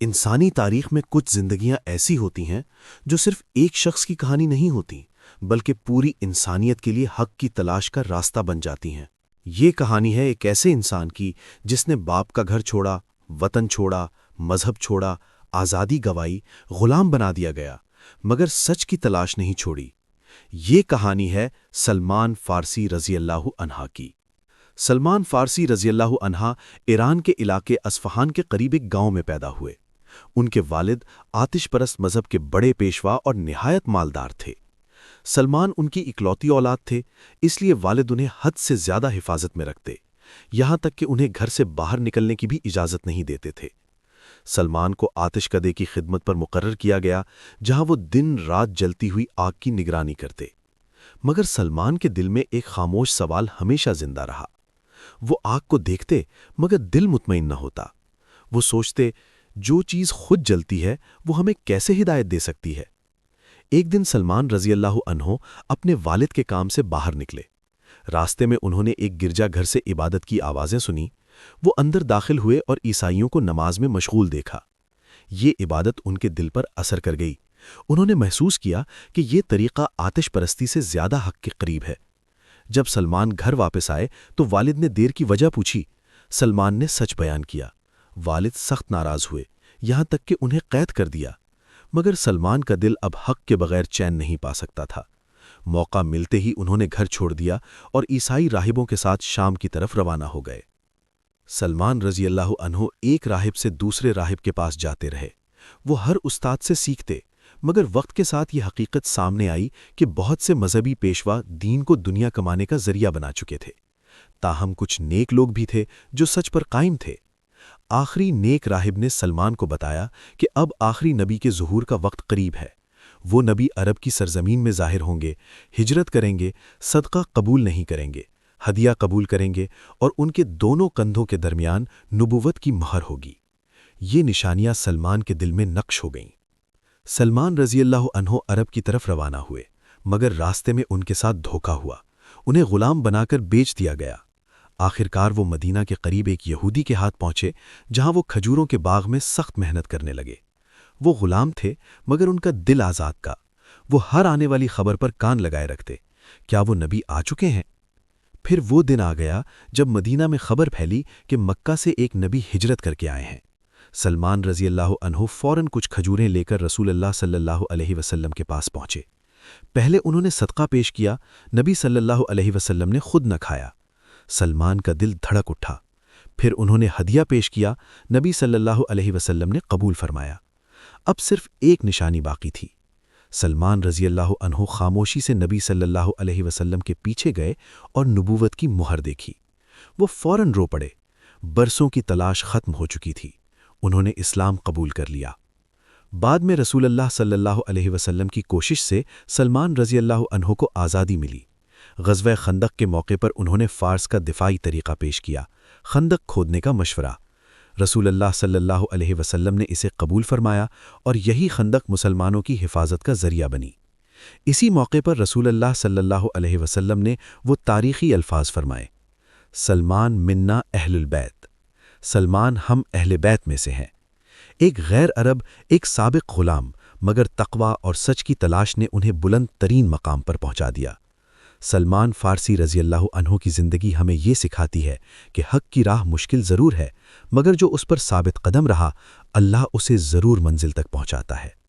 انسانی تاریخ میں کچھ زندگیاں ایسی ہوتی ہیں جو صرف ایک شخص کی کہانی نہیں ہوتی بلکہ پوری انسانیت کے لیے حق کی تلاش کا راستہ بن جاتی ہیں۔ یہ کہانی ہے ایک ایسے انسان کی جس نے باپ کا گھر چھوڑا، وطن چھوڑا، مذہب چھوڑا، آزادی گوائی، غلام بنا دیا گیا، مگر سچ کی تلاش نہیں چھوڑی۔ یہ کہانی ہے سلمان فارسی رضی اللہ عنہ کی۔ سلمان فارسی رضی اللہ عنہ ایران کے علاقے اصفہان کے قریب ایک گاؤں میں پیدا ہوئے۔ ان کے والد آتش پرست مذہب کے بڑے پیشوا اور نہایت مالدار تھے۔ سلمان ان کی اکلوتی اولاد تھے، اس لیے والد انہیں حد سے زیادہ حفاظت میں رکھتے، یہاں تک کہ انہیں گھر سے باہر نکلنے کی بھی اجازت نہیں دیتے تھے۔ سلمان کو آتش کدے کی خدمت پر مقرر کیا گیا، جہاں وہ دن رات جلتی ہوئی آگ کی نگرانی کرتے۔ مگر سلمان کے دل میں ایک خاموش سوال ہمیشہ زندہ رہا۔ وہ آگ کو دیکھتے مگر دل مطمئن نہ ہوتا۔ وہ سوچتے، جو چیز خود جلتی ہے وہ ہمیں کیسے ہدایت دے سکتی ہے؟ ایک دن سلمان رضی اللہ عنہ اپنے والد کے کام سے باہر نکلے۔ راستے میں انہوں نے ایک گرجا گھر سے عبادت کی آوازیں سنی۔ وہ اندر داخل ہوئے اور عیسائیوں کو نماز میں مشغول دیکھا۔ یہ عبادت ان کے دل پر اثر کر گئی۔ انہوں نے محسوس کیا کہ یہ طریقہ آتش پرستی سے زیادہ حق کے قریب ہے۔ جب سلمان گھر واپس آئے تو والد نے دیر کی وجہ پوچھی۔ سلمان نے سچ بیان کیا۔ والد سخت ناراض ہوئے، یہاں تک کہ انہیں قید کر دیا۔ مگر سلمان کا دل اب حق کے بغیر چین نہیں پا سکتا تھا۔ موقع ملتے ہی انہوں نے گھر چھوڑ دیا اور عیسائی راہبوں کے ساتھ شام کی طرف روانہ ہو گئے۔ سلمان رضی اللہ عنہ ایک راہب سے دوسرے راہب کے پاس جاتے رہے۔ وہ ہر استاد سے سیکھتے، مگر وقت کے ساتھ یہ حقیقت سامنے آئی کہ بہت سے مذہبی پیشوا دین کو دنیا کمانے کا ذریعہ بنا چکے تھے۔ تاہم کچھ نیک لوگ بھی تھے جو سچ پر قائم تھے۔ آخری نیک راہب نے سلمان کو بتایا کہ اب آخری نبی کے ظہور کا وقت قریب ہے۔ وہ نبی عرب کی سرزمین میں ظاہر ہوں گے، ہجرت کریں گے، صدقہ قبول نہیں کریں گے، ہدیہ قبول کریں گے، اور ان کے دونوں کندھوں کے درمیان نبوت کی مہر ہوگی۔ یہ نشانیاں سلمان کے دل میں نقش ہو گئیں۔ سلمان رضی اللہ عنہ عرب کی طرف روانہ ہوئے، مگر راستے میں ان کے ساتھ دھوکا ہوا۔ انہیں غلام بنا کر بیچ دیا گیا۔ آخرکار وہ مدینہ کے قریب ایک یہودی کے ہاتھ پہنچے، جہاں وہ کھجوروں کے باغ میں سخت محنت کرنے لگے۔ وہ غلام تھے مگر ان کا دل آزاد کا۔ وہ ہر آنے والی خبر پر کان لگائے رکھتے، کیا وہ نبی آ چکے ہیں؟ پھر وہ دن آ گیا جب مدینہ میں خبر پھیلی کہ مکہ سے ایک نبی ہجرت کر کے آئے ہیں۔ سلمان رضی اللہ عنہ فوراً کچھ کھجوریں لے کر رسول اللہ صلی اللہ علیہ وسلم کے پاس پہنچے۔ پہلے انہوں نے صدقہ پیش کیا، نبی صلی اللہ علیہ وسلم نے خود نہ کھایا۔ سلمان کا دل دھڑک اٹھا۔ پھر انہوں نے ہدیہ پیش کیا، نبی صلی اللہ علیہ وسلم نے قبول فرمایا۔ اب صرف ایک نشانی باقی تھی۔ سلمان رضی اللہ عنہ خاموشی سے نبی صلی اللہ علیہ وسلم کے پیچھے گئے اور نبوت کی مہر دیکھی۔ وہ فوراً رو پڑے۔ برسوں کی تلاش ختم ہو چکی تھی۔ انہوں نے اسلام قبول کر لیا۔ بعد میں رسول اللہ صلی اللہ علیہ وسلم کی کوشش سے سلمان رضی اللہ عنہ کو آزادی ملی۔ غزوہ خندق کے موقع پر انہوں نے فارس کا دفاعی طریقہ پیش کیا، خندق کھودنے کا مشورہ۔ رسول اللہ صلی اللہ علیہ وسلم نے اسے قبول فرمایا اور یہی خندق مسلمانوں کی حفاظت کا ذریعہ بنی۔ اسی موقع پر رسول اللہ صلی اللہ علیہ وسلم نے وہ تاریخی الفاظ فرمائے، سلمان منا اہل البیت، سلمان ہم اہل بیت میں سے ہیں۔ ایک غیر عرب، ایک سابق غلام، مگر تقوی اور سچ کی تلاش نے انہیں بلند ترین مقام پر پہنچا دیا۔ سلمان فارسی رضی اللہ عنہ کی زندگی ہمیں یہ سکھاتی ہے کہ حق کی راہ مشکل ضرور ہے، مگر جو اس پر ثابت قدم رہا، اللہ اسے ضرور منزل تک پہنچاتا ہے۔